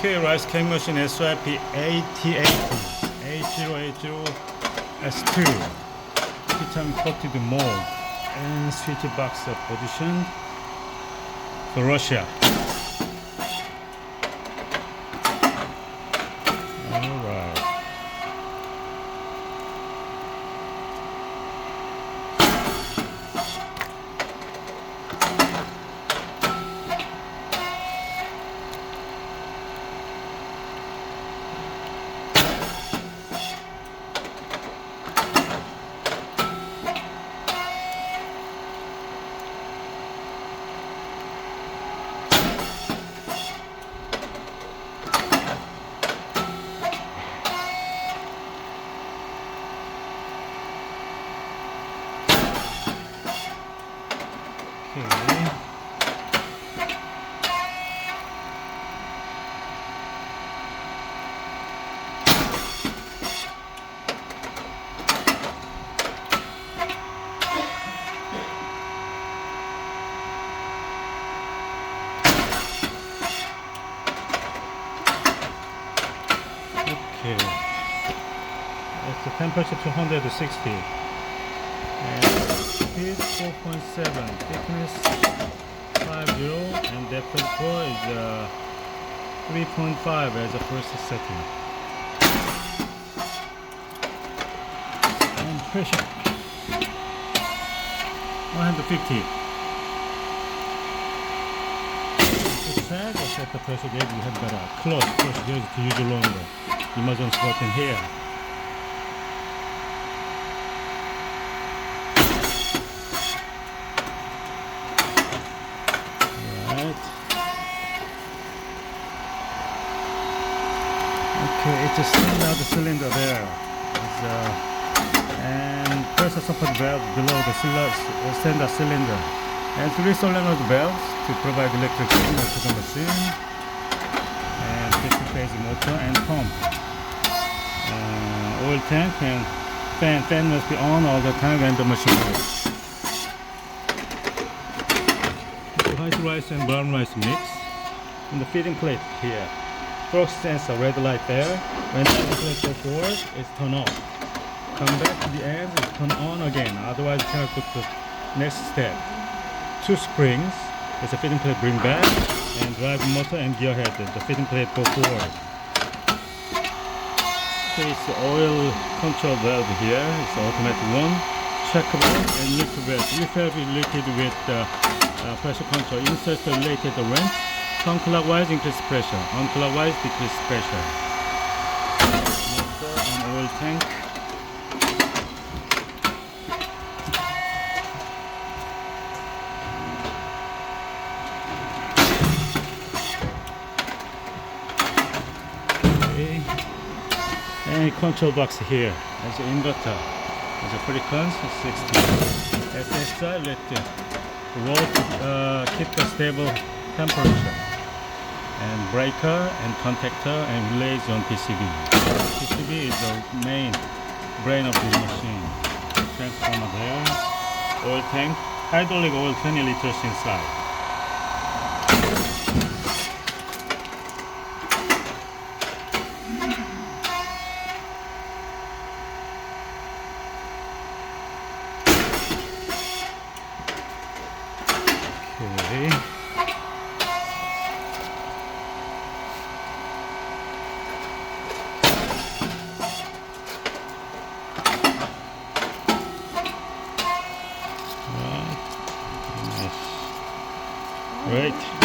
Okay, rice cake machine SYP8080 S2 Titanium Coated Moulds and switch box positioned for Russia. Alright. Okay. Okay. It's the temperature 260. And speed 4.7, thickness 50, and depth of core is 3.5 as a first setting. And pressure 150. To set the pressure gauge, we have got a close pressure gauge to use longer. Emergency button here. Okay, it's a standard cylinder there. And pressure support valve below the standard cylinder. And 3 solenoid valves to provide electric signal to the machine. And 50-phase motor and pump. Oil tank and fan must be on all the time when the machine works. White rice and brown rice mix. And the feeding plate here. Torque sensor, red light there. When the feeding plate goes forward, it's turned off. Come back to the end, it's turned on again. Otherwise, you cannot go to the next step. 2 springs. There's a feeding plate bring back, and drive motor and gear head. The feeding plate go forward. Okay, it's the oil control valve here. It's the automatic one. Check valve and liquid valve. Liquid valve is liquid with pressure control. Insert the related wrench. Counterclockwise increase pressure. Unclockwise decrease pressure. Motor and oil tank. Okay. And control box here. There's an inverter. There's a frequency 60. SSI let the roll to keep the stable temperature. And breaker and contactor and relays on PCB. PCB is the main brain of the machine. Transformer there. Oil tank. Hydraulic oil 20 liters inside. Okay. Right.